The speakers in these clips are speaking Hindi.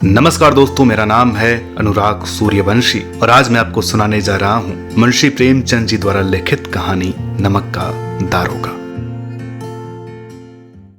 नमस्कार दोस्तों, मेरा नाम है अनुराग सूर्यवंशी और आज मैं आपको सुनाने जा रहा हूँ मुंशी प्रेमचंद जी द्वारा लिखित कहानी नमक का दारोगा।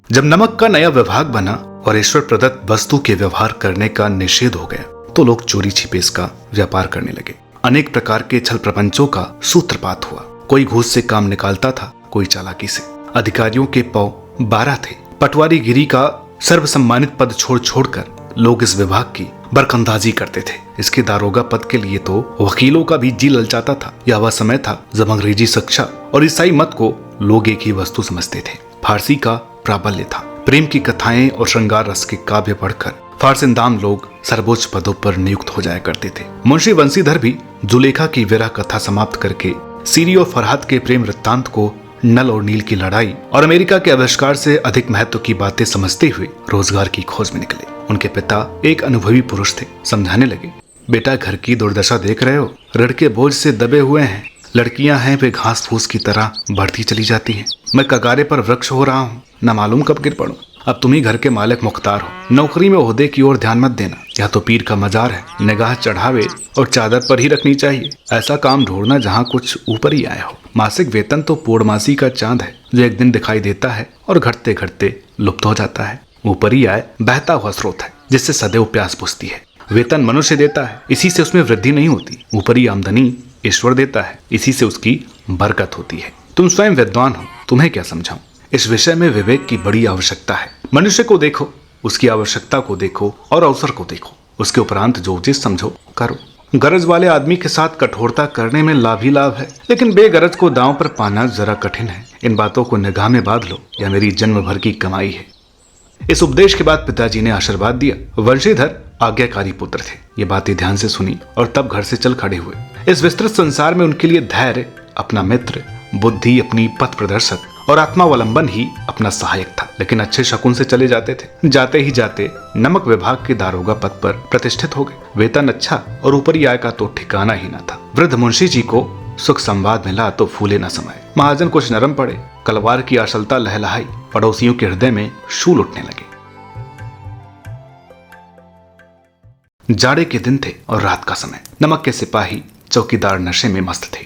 जब नमक का नया विभाग बना और ईश्वर प्रदत्त वस्तु के व्यवहार करने का निषेध हो गया तो लोग चोरी छिपे इसका व्यापार करने लगे। अनेक प्रकार के छल प्रपंचों का सूत्रपात हुआ। कोई घूस से काम निकालता था, कोई चालाकी से। अधिकारियों के पौ 12 थे। पटवारी गिरी का सर्वसम्मानित पद छोड़ छोड़कर लोग इस विभाग की बरकंदाजी करते थे। इसके दारोगा पद के लिए तो वकीलों का भी जी ललचाता था। यह वह समय था जब अंग्रेजी शिक्षा और ईसाई मत को लोग एक ही वस्तु समझते थे। फारसी का प्राबल्य था। प्रेम की कथाएं और श्रृंगार रस के काव्य पढ़कर फारसिंदाम लोग सर्वोच्च पदों पर नियुक्त हो जाया करते थे। मुंशी बंसीधर भी जुलेखा की विरह कथा समाप्त करके सीरी और फरहाद के प्रेम वृत्तांत को, नल और नील की लड़ाई और अमेरिका के आविष्कार से अधिक महत्व की बातें समझते हुए रोजगार की खोज में निकले। उनके पिता एक अनुभवी पुरुष थे। समझाने लगे, बेटा घर की दुर्दशा देख रहे हो, ऋण के बोझ से दबे हुए हैं। लड़कियां हैं वे घास फूस की तरह बढ़ती चली जाती हैं। मैं कगारे पर वृक्ष हो रहा हूँ, न मालूम कब गिर पड़ूं। अब तुम ही घर के मालिक मुख्तार हो। नौकरी में ओहदे की ओर ध्यान मत देना, यह तो पीर का मजार है। निगाह चढ़ावे और चादर पर ही रखनी चाहिए। ऐसा काम ढूंढना जहाँ कुछ ऊपर ही आया हो। मासिक वेतन तो पूर्णमासी का चांद है जो एक दिन दिखाई देता है और घटते घटते लुप्त हो जाता है। ऊपर ही आय बहता हुआ स्रोत है जिससे सदैव प्यास बुझती है। वेतन मनुष्य देता है, इसी से उसमें वृद्धि नहीं होती। ऊपरी आमदनी ईश्वर देता है, इसी से उसकी बरकत होती है। तुम स्वयं विद्वान हो, तुम्हें क्या समझाऊं। इस विषय में विवेक की बड़ी आवश्यकता है। मनुष्य को देखो, उसकी आवश्यकता को देखो और अवसर को देखो। उसके उपरांत जो उचित समझो करो। गरज वाले आदमी के साथ कठोरता करने में लाभ ही लाभ है, लेकिन बेगरज को दांव पर पाना जरा कठिन है। इन बातों को निगाह में बांध लो, यह मेरी जन्म भर की कमाई है। इस उपदेश के बाद पिताजी ने आशीर्वाद दिया। वंशीधर आज्ञाकारी पुत्र थे। ये बातें ध्यान से सुनी और तब घर से चल खड़े हुए। इस विस्तृत संसार में उनके लिए धैर्य अपना मित्र, बुद्धि अपनी पथ प्रदर्शक और आत्मावलंबन ही अपना सहायक था। लेकिन अच्छे शकुन से चले जाते थे। जाते ही जाते नमक विभाग के दारोगा पद पर प्रतिष्ठित हो गए। वेतन अच्छा और ऊपरी आय का तो ठिकाना ही न था। वृद्ध मुंशी जी को सुख संवाद मिला तो फूले न समाये। महाजन कुछ नरम पड़े। कलवार की आशलता लहलहाई। पड़ोसियों के हृदय में शूल उठने लगे। जाड़े के दिन थे और रात का समय। नमक के सिपाही चौकीदार नशे में मस्त थे।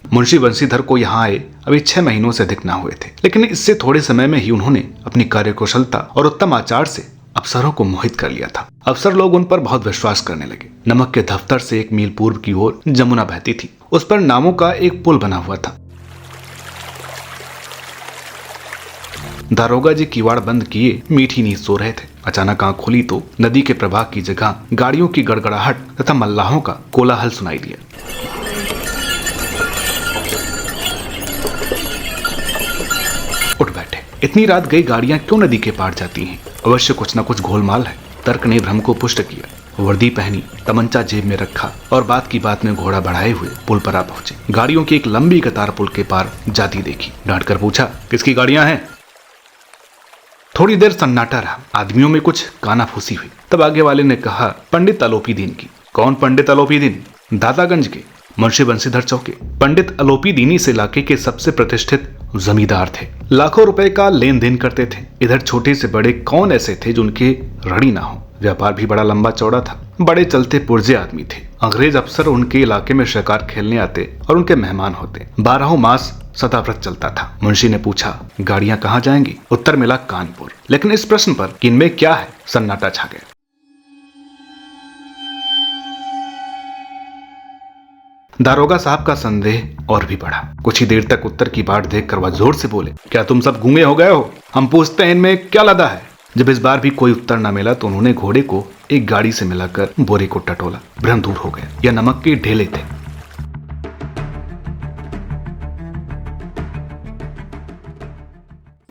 मुंशी बंसीधर को यहाँ आए अभी 6 महीनों से अधिक न हुए थे, लेकिन इससे थोड़े समय में ही उन्होंने अपनी कार्यकुशलता और उत्तम आचार से अफसरों को मोहित कर लिया था। अफसर लोग उन पर बहुत विश्वास करने लगे। नमक के दफ्तर से 1 मील पूर्व की ओर जमुना बहती थी। उस पर नावों का एक पुल बना हुआ था। दारोगा जी किवाड़ बंद किए मीठी नींद सो रहे थे। अचानक आंख खुली तो नदी के प्रवाह की जगह गाड़ियों की गड़गड़ाहट तथा मल्लाहों का कोलाहल सुनाई दिया। उठ बैठे। इतनी रात गई गाड़ियां क्यों नदी के पार जाती हैं? अवश्य कुछ न कुछ घोलमाल है। तर्क ने भ्रम को पुष्ट किया। वर्दी पहनी, तमंचा जेब में रखा और बात की बात में घोड़ा बढ़ाए हुए पुल पर आ पहुंचे। गाड़ियों की एक लंबी कतार पुल के पार जाती देखी। डांट कर पूछा, किसकी गाड़ियां हैं? थोड़ी देर सन्नाटा रहा। आदमियों में कुछ कानाफूसी हुई। तब आगे वाले ने कहा, पंडित अलोपी दीन की। कौन पंडित अलोपी दीन? दादागंज के मुंशी बंसीधर चौके। पंडित अलोपी दीन इस इलाके के सबसे प्रतिष्ठित जमींदार थे। लाखों रुपए का लेन देन करते थे। इधर छोटे से बड़े कौन ऐसे थे जो उनके ऋणी ना हो। व्यापार भी बड़ा लंबा चौड़ा था। बड़े चलते पुर्जे आदमी थे। अंग्रेज अफसर उनके इलाके में शिकार खेलने आते और उनके मेहमान होते। 12 मास सदाव्रत चलता था। मुंशी ने पूछा, गाड़ियां कहाँ जाएंगी? उत्तर मिला, कानपुर। लेकिन इस प्रश्न पर कि इनमें क्या है, सन्नाटा छा गया। दारोगा साहब का संदेह और भी बढ़ा। कुछ ही देर तक उत्तर की बाट देखकर वह जोर से बोले, क्या तुम सब गूंगे हो गए हो? हम पूछते हैं इनमें क्या लदा है? जब इस बार भी कोई उत्तर न मिला तो उन्होंने घोड़े को एक गाड़ी से मिलाकर बोरे को टटोला। भ्रम दूर हो गया। यह नमक के ढेले थे।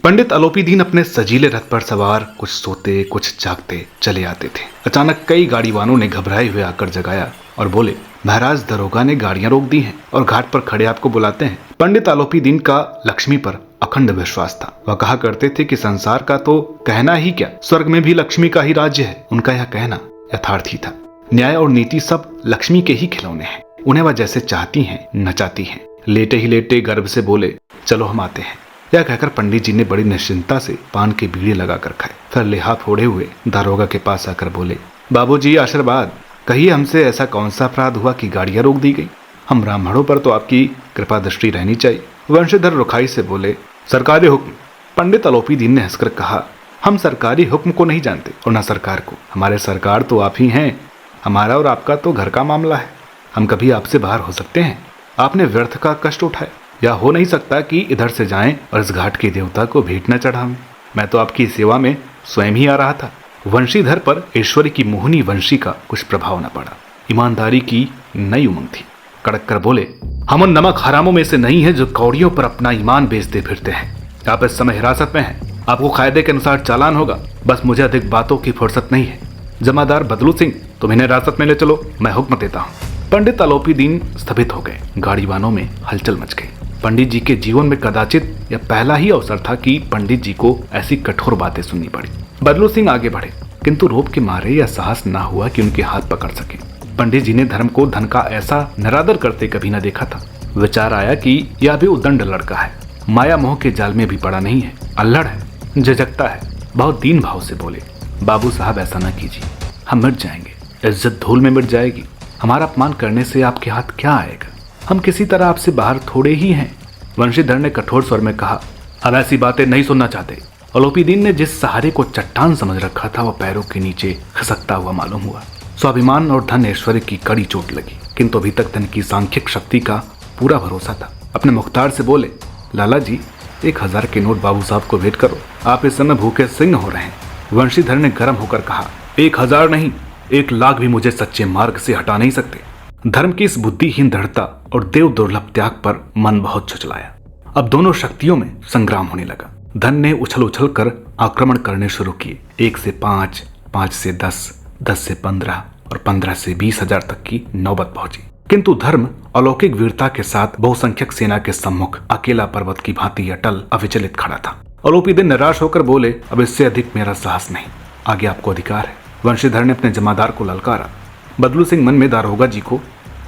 पंडित अलोपी दीन अपने सजीले रथ पर सवार कुछ सोते कुछ जागते चले आते थे। अचानक कई गाड़ी वालों ने घबराए हुए आकर जगाया और बोले, महाराज दरोगा ने गाड़ियां रोक दी हैं और घाट पर खड़े आपको बुलाते हैं। पंडित अलोपी दीन का लक्ष्मी पर अखंड विश्वास था। वह कहा करते थे कि संसार का तो कहना ही क्या, स्वर्ग में भी लक्ष्मी का ही राज्य है। उनका यह कहना यथार्थ ही था। न्याय और नीति सब लक्ष्मी के ही खिलौने हैं। उन्हें वह जैसे चाहती हैं नचाती हैं। लेटे ही लेटे गर्भ से बोले, चलो हम आते हैं। यह कहकर पंडित जी ने बड़ी निश्चिंता से पान के बीड़े लगाकर खाए। फिर लिहाफ फोड़े हुए दारोगा के पास आकर बोले, बाबूजी आशीर्वाद, कहिए हमसे ऐसा कौन सा अपराध हुआ कि गाड़ियां रोक दी गई? हम ब्राह्मणों पर तो आपकी कृपा दृष्टि रहनी चाहिए। वंशीधर रुखाई से बोले, सरकारी हुक्म। पंडित अलोपी दीन ने हंसकर कहा, हम सरकारी हुक्म को नहीं जानते और न सरकार को। हमारे सरकार तो आप ही हैं। हमारा और आपका तो घर का मामला है। हम कभी आपसे बाहर हो सकते हैं? आपने व्यर्थ का कष्ट उठाया। या हो नहीं सकता कि इधर से जाएं और इस घाट के देवता को भेंट न चढ़ावें। मैं तो आपकी सेवा में स्वयं ही आ रहा था। वंशीधर पर ईश्वरी की मोहनी वंशी का कुछ प्रभाव न पड़ा। ईमानदारी की नई उमंग थी। कड़क कर बोले, हम उन नमक हरामों में से नहीं है जो कौड़ियों पर अपना ईमान बेचते फिरते हैं। आप इस समय हिरासत में हैं। आपको कायदे के अनुसार चालान होगा। बस मुझे अधिक बातों की फुर्सत नहीं है। जमादार बदलू सिंह, तुम इन्हें हिरासत में ले चलो, मैं हुक्म देता हूँ। पंडित अलोपी दीन स्तंभित हो गए। गाड़ीवानों में हलचल मच गई। पंडित जी के जीवन में कदाचित यह पहला ही अवसर था कि पंडित जी को ऐसी कठोर बातें सुननी पड़ी। बदलू सिंह आगे बढ़े, किंतु रोब के मारे यह साहस न हुआ कि उनके हाथ पकड़ सके। पंडित जी ने धर्म को धन का ऐसा निरादर करते कभी न देखा था। विचार आया कि यह भी उद्दंड लड़का है, माया मोह के जाल में भी पड़ा नहीं है, अल्लड़ है, झिझकता है। बहुत दीन भाव से बोले, बाबू साहब ऐसा न कीजिए, हम मिट जाएंगे, इज्जत धूल में मिट जाएगी। हमारा अपमान करने से आपके हाथ क्या आएगा? हम किसी तरह आपसे बाहर थोड़े ही हैं। वंशीधर ने कठोर स्वर में कहा, अब ऐसी बातें नहीं सुनना चाहते। अलोपी दीन ने जिस सहारे को चट्टान समझ रखा था वह पैरों के नीचे खिसकता हुआ मालूम हुआ। स्वाभिमान और धन ऐश्वर्य की कड़ी चोट लगी, किंतु अभी तक धन की सांख्यिक शक्ति का पूरा भरोसा था। अपने मुख्तार से बोले, लाला जी 1000 के नोट बाबू साहब को भेंट करो, आप इस समय भूखे सिंह हो रहे हैं। वंशीधर ने गर्म होकर कहा, 1000 नहीं, 1,00,000 भी मुझे सच्चे मार्ग से हटा नहीं सकते। धर्म की इस बुद्धिहीन दृढ़ता और देव दुर्लभ त्याग पर मन बहुत छुचलाया। अब दोनों शक्तियों में संग्राम होने लगा। धन ने उछल उछल कर आक्रमण करने शुरू किए। 1 से 5, 5 से 10, 10 से 15 और 15 से 20,000 तक की नौबत पहुंची। किंतु धर्म अलौकिक वीरता के साथ बहुसंख्यक सेना के सम्मुख अकेला पर्वत की भांति अटल अविचलित खड़ा था। अलोपी दीन निराश होकर बोले, अब इससे अधिक मेरा साहस नहीं, आगे आपको अधिकार है। वंशीधर ने अपने जमादार को ललकारा। बदलू सिंह मन में दारोगा जी को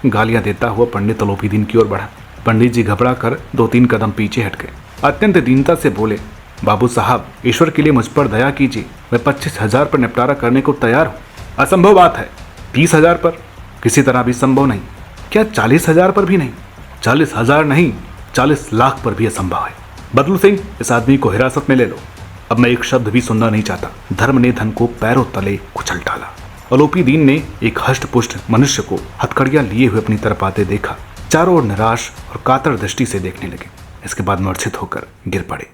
गालियां देता हुआ पंडित अलोपी दीन की ओर बढ़ा। पंडित जी घबरा कर 2-3 कदम पीछे हट गए। अत्यंत दीनता से बोले, बाबू साहब ईश्वर के लिए मुझ पर दया कीजिए, मैं 25,000 पर निपटारा करने को तैयार हूँ। असंभव बात है। 30,000 पर किसी तरह भी संभव नहीं। क्या 40,000 पर भी नहीं? 40,000 नहीं, 40,00,000 पर भी असंभव है। बदलू सिंह, इस आदमी को हिरासत में ले लो। अब मैं एक शब्द भी सुनना नहीं चाहता। धर्म ने धन को पैरों तले कुचल डाला। अलोपी दीन ने एक हष्ट पुष्ट मनुष्य को हथकड़ियां लिए हुए अपनी तरफ आते देखा। चारों ओर निराश और कातर दृष्टि से देखने लगे। इसके बाद मूर्छित होकर गिर पड़े।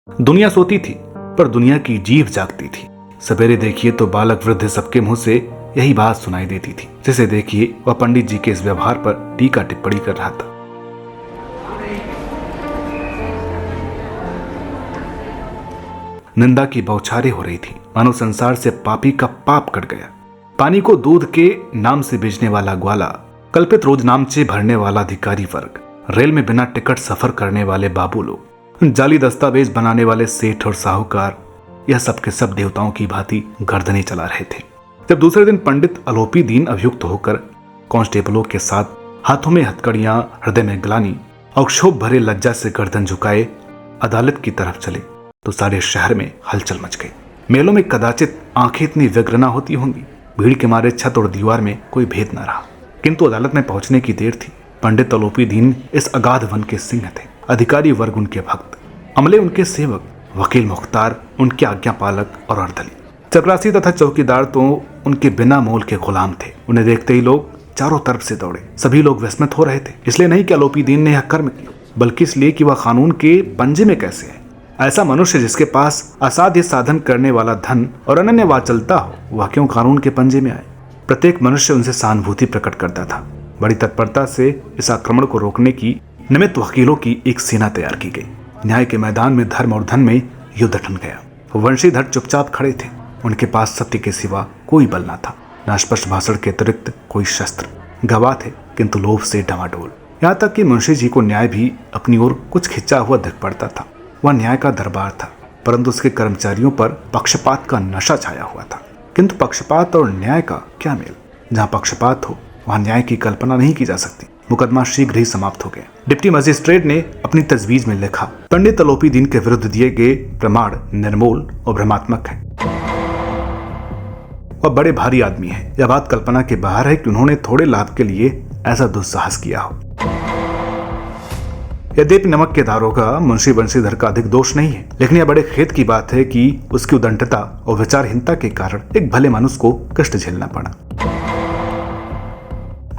दुनिया सोती थी पर दुनिया की जीभ जागती थी। सवेरे देखिए तो बालक वृद्ध सबके मुंह से यही बात सुनाई देती थी। जैसे देखिए वह पंडित जी के इस व्यवहार पर टीका टिप्पणी कर रहा था। निंदा की बौछारें हो रही थी, मानो संसार से पापी का पाप कट गया। पानी को दूध के नाम से बेचने वाला ग्वाला, कल्पित रोजनामचे भरने वाला अधिकारी वर्ग, रेल में बिना टिकट सफर करने वाले बाबू लोग, जाली दस्तावेज बनाने वाले सेठ और साहूकार, यह सब के सब देवताओं की भांति गर्दनें चला रहे थे। जब दूसरे दिन पंडित अलोपी दीन अभियुक्त होकर कांस्टेबलों के साथ हाथों में हथकड़ियां, हृदय में ग्लानि और क्षोभ भरे लज्जा से गर्दन झुकाए अदालत की तरफ चले तो सारे शहर में हलचल मच गई। मेलों में कदाचित आंखें इतनी व्यग्र न होती होंगी। भीड़ के मारे छत और दीवार में कोई भेद न रहा। किंतु अदालत में पहुंचने की देर थी। पंडित अलोपी दीन इस अगाध वन के सिंह थे। अधिकारी वर्ग उनके भक्त, अमले उनके सेवक, वकील मुख्तार उनके आज्ञा पालक और अर्दली, चपरासी तथा चौकीदार तो उनके बिना मोल के गुलाम थे। उन्हें देखते ही लोग चारों तरफ से दौड़े। सभी लोग विस्मित हो रहे थे, इसलिए नहीं कि अलोपी दीन ने यह कर्म किया, बल्कि इसलिए कि वह कानून के पंजे में कैसे है। ऐसा मनुष्य जिसके पास असाध्य साधन करने वाला धन और अनन्य वाचलता हो, वह क्यों कानून के पंजे में आए। प्रत्येक मनुष्य उनसे सहानुभूति प्रकट करता था। बड़ी तत्परता से इस आक्रमण को रोकने की निमित्त वकीलों की एक सेना तैयार की गई। न्याय के मैदान में धर्म और धन में युद्ध ठन गया। वंशीधर चुपचाप खड़े थे। उनके पास सत्य के सिवा कोई बल न था, न स्पष्ट भाषण के अतिरिक्त कोई शस्त्र। गवाह थे किंतु लोभ से डमाडोल। यहाँ तक कि मुंशी जी को न्याय भी अपनी ओर कुछ खिंचा हुआ दिख पड़ता था। वह न्याय का दरबार था। परंतु उसके कर्मचारियों पर पक्षपात का नशा छाया हुआ था। किंतु पक्षपात और न्याय का क्या मेल? जहाँ पक्षपात हो वहाँ न्याय की कल्पना नहीं की जा सकती। मुकदमा शीघ्र ही समाप्त हो गया। डिप्टी मजिस्ट्रेट ने अपनी तजवीज में लिखा, पंडित अलोपी दीन के विरुद्ध दिए गए प्रमाण निर्मूल और भ्रमात्मक है। वह बड़े भारी आदमी है। यह बात कल्पना के बाहर है कि उन्होंने थोड़े लाभ के लिए ऐसा दुस्साहस किया हो। यद्यपि नमक के दारोगा मुंशी बंशीधर का अधिक दोष नहीं है, लेकिन यह बड़े खेद की बात है कि उसकी उदंडता और विचारहीनता के कारण एक भले मनुष्य को कष्ट झेलना पड़ा।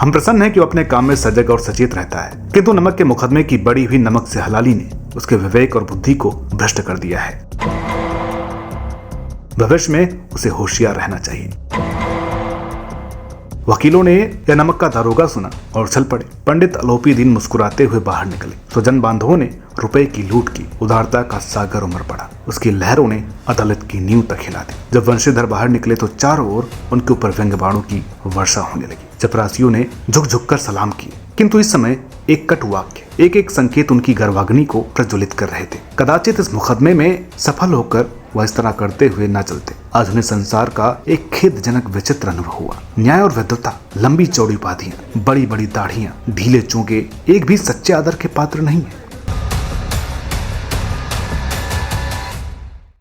हम प्रसन्न हैं कि वो अपने काम में सजग और सचेत रहता है, किंतु नमक के मुकदमे की बड़ी हुई नमक से हलाली ने उसके विवेक और बुद्धि को भ्रष्ट कर दिया है। भविष्य में उसे होशियार रहना चाहिए। वकीलों ने यह नमक का दारोगा सुना और चल पड़े। पंडित अलोपी दीन मुस्कुराते हुए बाहर निकले तो जन बांधवों ने रुपए की लूट की। उदारता का सागर उमड़ पड़ा। उसकी लहरों ने अदालत की नींव तक हिला दी। जब वंशीधर बाहर निकले तो चारों ओर उनके ऊपर व्यंग्यबाणों की वर्षा होने लगी। चपरासियों ने झुक झुक कर सलाम किए, किंतु इस समय एक कटु वाक्य, एक एक संकेत उनकी गर्वाग्नि को प्रज्वलित कर रहे थे। कदाचित इस मुकदमे में सफल होकर वह इस तरह करते हुए न चलते। आज उन्हें संसार का एक खेदजनक विचित्र अनुभव हुआ। न्याय और वैधता, लंबी चौड़ी उपाधियां, बड़ी बड़ी दाढ़ियां, ढीले चोगे एक भी सच्चे आदर के पात्र नहीं है।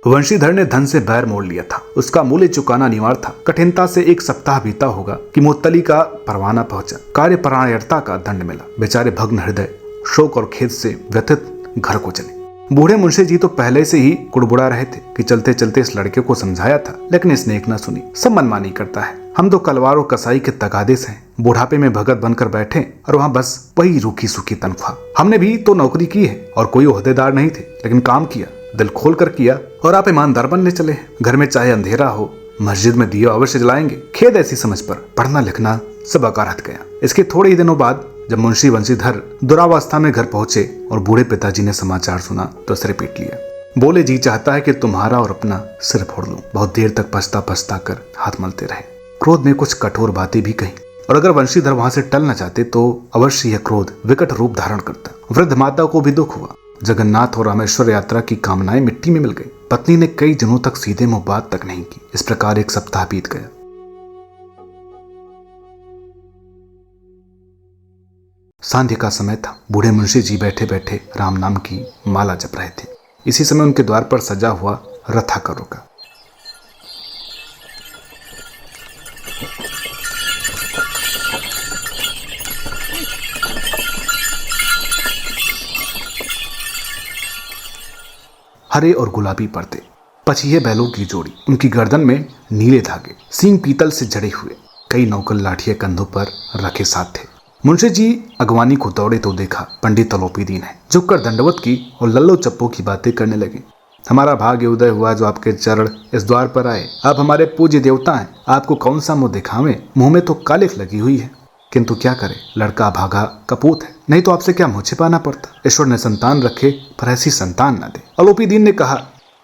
वंशीधर ने धन से बैर मोड़ लिया था। उसका मूल्य चुकाना अनिवार्य था। कठिनता से एक सप्ताह बीता होगा कि मुअत्तली का परवाना पहुंचा। कार्यपरायणता का दंड मिला। बेचारे भग्न हृदय शोक और खेद से व्यथित घर को चले। बूढ़े मुंशी जी तो पहले से ही कुड़बुड़ा रहे थे कि चलते चलते इस लड़के को समझाया था, लेकिन इसने एक न सुनी। सब मनमानी करता है। हम तो कलवार और कसाई के तगादे से हैं। बुढ़ापे में भगत बनकर बैठे और वहाँ बस वही रूखी सूखी तनख्वाह। हमने भी तो नौकरी की है और कोई ओहदेदार नहीं थे, लेकिन काम किया, दिल खोल कर किया और आप ईमानदार बनने चले हैं। घर में चाहे अंधेरा हो, मस्जिद में दिया अवश्य जलाएंगे। खेद ऐसी समझ पर पढ़ना लिखना सब आकार हट गया। इसके थोड़े ही दिनों बाद जब मुंशी बंशीधर दुरावस्था में घर पहुंचे और बूढ़े पिताजी ने समाचार सुना तो सिर पीट लिया। बोले, जी चाहता है कि तुम्हारा और अपना सिर फोड़ लूं। बहुत देर तक पछता पछता कर हाथ मलते रहे। क्रोध में कुछ कठोर बातें भी कही और अगर वंशीधर वहां से टल न चाहते तो अवश्य यह क्रोध विकट रूप धारण करता। वृद्ध माता को भी दुख हुआ। जगन्नाथ और रामेश्वर यात्रा की कामनाएं मिट्टी में मिल गई। पत्नी ने कई दिनों तक सीधे मुंह बात तक नहीं की। इस प्रकार एक सप्ताह बीत गया। सांध्य का समय था। बूढ़े मुंशी जी बैठे बैठे राम नाम की माला जप रहे थे। इसी समय उनके द्वार पर सजा हुआ रथ आकर रुका। हरे और गुलाबी पर्दे, पछिए बैलों की जोड़ी, उनकी गर्दन में नीले धागे, सींग पीतल से जड़े हुए, कई नौकल लाठियां कंधों पर रखे साथ थे। मुंशी जी अगवानी को दौड़े तो देखा पंडित अलोपी दीन है। झुककर दंडवत की और लल्लो चप्पो की बातें करने लगे। हमारा भाग्य उदय हुआ जो आपके चरण इस द्वार पर आए। आप हमारे पूज्य देवता हैं। आपको कौन सा मुंह दिखावें? मुंह में तो कालिख लगी हुई है, किंतु क्या करे, लड़का भागा कपूत है। नहीं तो आपसे क्या मुंह छिपाना पड़ता। ईश्वर ने संतान रखे पर ऐसी संतान न दे। अलोपी दीन ने कहा,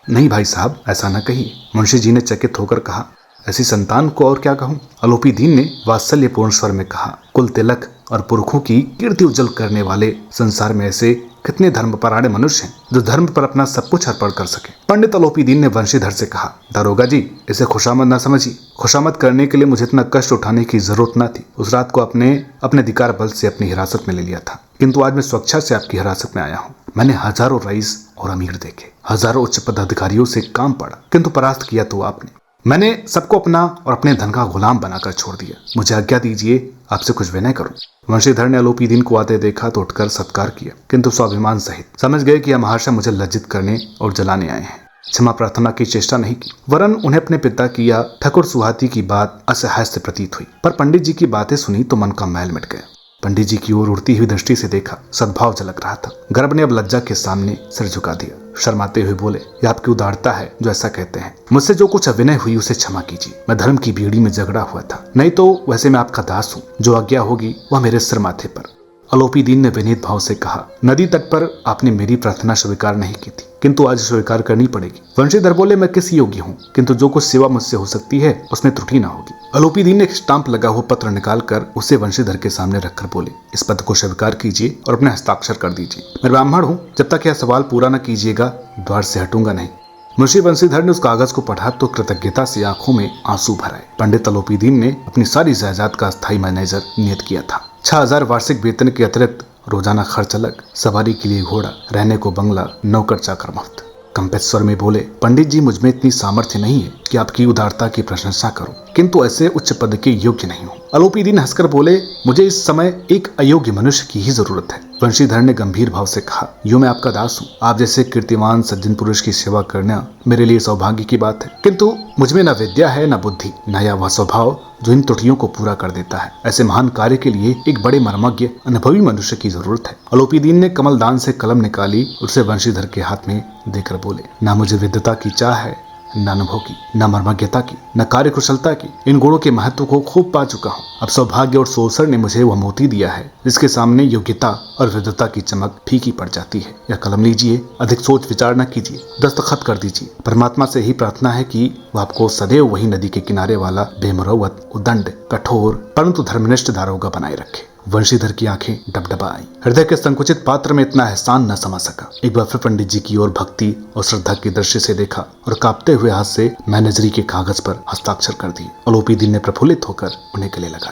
नहीं भाई साहब, ऐसा न कहिए। मुंशी जी ने चकित होकर कहा, ऐसी संतान को और क्या कहूं। अलोपी दीन ने वात्सल्यपूर्ण स्वर में कहा, कुल तिलक और पुरखों की कीर्ति उज्जवल करने वाले संसार में ऐसे कितने धर्मपरायण मनुष्य हैं जो धर्म पर अपना सब कुछ अर्पण कर सके। पंडित अलोपी दीन ने वंशीधर से कहा, दारोगा जी, इसे खुशामद न समझिए। खुशामद करने के लिए मुझे इतना कष्ट उठाने की जरूरत न थी। उस रात को अपने अधिकार बल से अपनी हिरासत में ले लिया था, किंतु आज मैं स्वेच्छा से आपकी हिरासत में आया हूँ। मैंने हजारों रईस और अमीर देखे, हजारों उच्च पदाधिकारियों से काम पड़ा, किंतु परास्त किया तो आपने। मैंने सबको अपना और अपने धन का गुलाम बनाकर छोड़ दिया। मुझे आज्ञा दीजिए, आपसे कुछ विनय करूं। वंशीधर ने अलोपी दीन को आते देखा तो उठकर सत्कार किया, किंतु स्वाभिमान सहित। समझ गए कि यह महाशय मुझे लज्जित करने और जलाने आए हैं। क्षमा प्रार्थना की चेष्टा नहीं की, वरन उन्हें अपने पिता की या ठकुर सुहाती की बात असहाय से प्रतीत हुई। पर पंडित जी की बातें सुनी तो मन का मैल मिट गया। पंडित जी की ओर उड़ती हुई दृष्टि से देखा, सद्भाव झलक रहा था। गर्भ ने अब लज्जा के सामने सिर झुका दिया। शर्माते हुए बोले, यह आपकी उदारता है जो ऐसा कहते हैं। मुझसे जो कुछ अविनय हुई उसे क्षमा कीजिए। मैं धर्म की बीड़ी में झगड़ा हुआ था, नहीं तो वैसे मैं आपका दास हूँ। जो आज्ञा होगी वह मेरे सिर माथे पर। अलोपी दीन ने विनीत भाव से कहा, नदी तट पर आपने मेरी प्रार्थना स्वीकार नहीं की थी, किंतु आज स्वीकार करनी पड़ेगी। वंशीधर बोले, मैं किस योग्य हूँ, किंतु जो कुछ सेवा मुझसे हो सकती है उसमें त्रुटि न होगी। अलोपी दीन ने एक स्टाम्प लगा हुआ पत्र निकालकर उसे वंशीधर के सामने रखकर बोले, इस पत्र को स्वीकार कीजिए और अपने हस्ताक्षर कर दीजिए। मैं ब्राह्मण हूँ, जब तक यह सवाल पूरा न कीजिएगा द्वार से हटूंगा नहीं। मुंशी बंसीधर ने उस कागज को पढ़ा तो कृतज्ञता से आंखों में आंसू भर आए। पंडित अलोपीदीन ने अपनी सारी जायदाद का अस्थायी मैनेजर नियत किया था। 6000 वार्षिक वेतन के अतिरिक्त रोजाना खर्च अलग, सवारी के लिए घोड़ा, रहने को बंगला, नौकर चाकर मुफ्त। कंपित स्वर में बोले, पंडित जी, मुझ में इतनी सामर्थ्य नहीं है कि आपकी उदारता की प्रशंसा करूं, किंतु ऐसे उच्च पद के योग्य नहीं हूं। अलोपीदीन हंसकर बोले, मुझे इस समय एक अयोग्य मनुष्य की ही जरूरत है। वंशीधर ने गंभीर भाव से कहा, यूं मैं आपका दास हूं। आप जैसे कीर्तिमान सज्जन पुरुष की सेवा करना मेरे लिए सौभाग्य की बात है, किंतु मुझमें न विद्या है, न बुद्धि, न या वह स्वभाव जो इन त्रुटियों को पूरा कर देता है। ऐसे महान कार्य के लिए एक बड़े मर्मज्ञ अनुभवी मनुष्य की जरूरत है। अलोपीदीन ने कमलदान से कलम निकाली, उसे वंशीधर के हाथ में देकर बोले, ना मुझे विद्वता की चाह है, न अनुभव की, न मर्मज्ञता की, न कार्य कुशलता की। इन गुणों के महत्व को खूब पा चुका हूँ। अब सौभाग्य और सोसर ने मुझे वह मोती दिया है जिसके सामने योग्यता और विद्वता की चमक फीकी पड़ जाती है। यह कलम लीजिए, अधिक सोच विचार न कीजिए, दस्तखत कर दीजिए। परमात्मा से ही प्रार्थना है कि वह आपको सदैव वही नदी के किनारे वाला बेमुरौवत, उदंड, कठोर परंतु धर्मनिष्ठ दारोगा बनाए रखे। वंशीधर की आंखें डबडबा आई। हृदय के संकुचित पात्र में इतना एहसान न समा सका। एक बार फिर पंडित जी की ओर भक्ति और श्रद्धा की दृष्टि से देखा और कांपते हुए हाथ से मैनेजरी के कागज पर हस्ताक्षर कर दिए। अलोपीदीन ने प्रफुल्लित होकर उन्हें गले लगा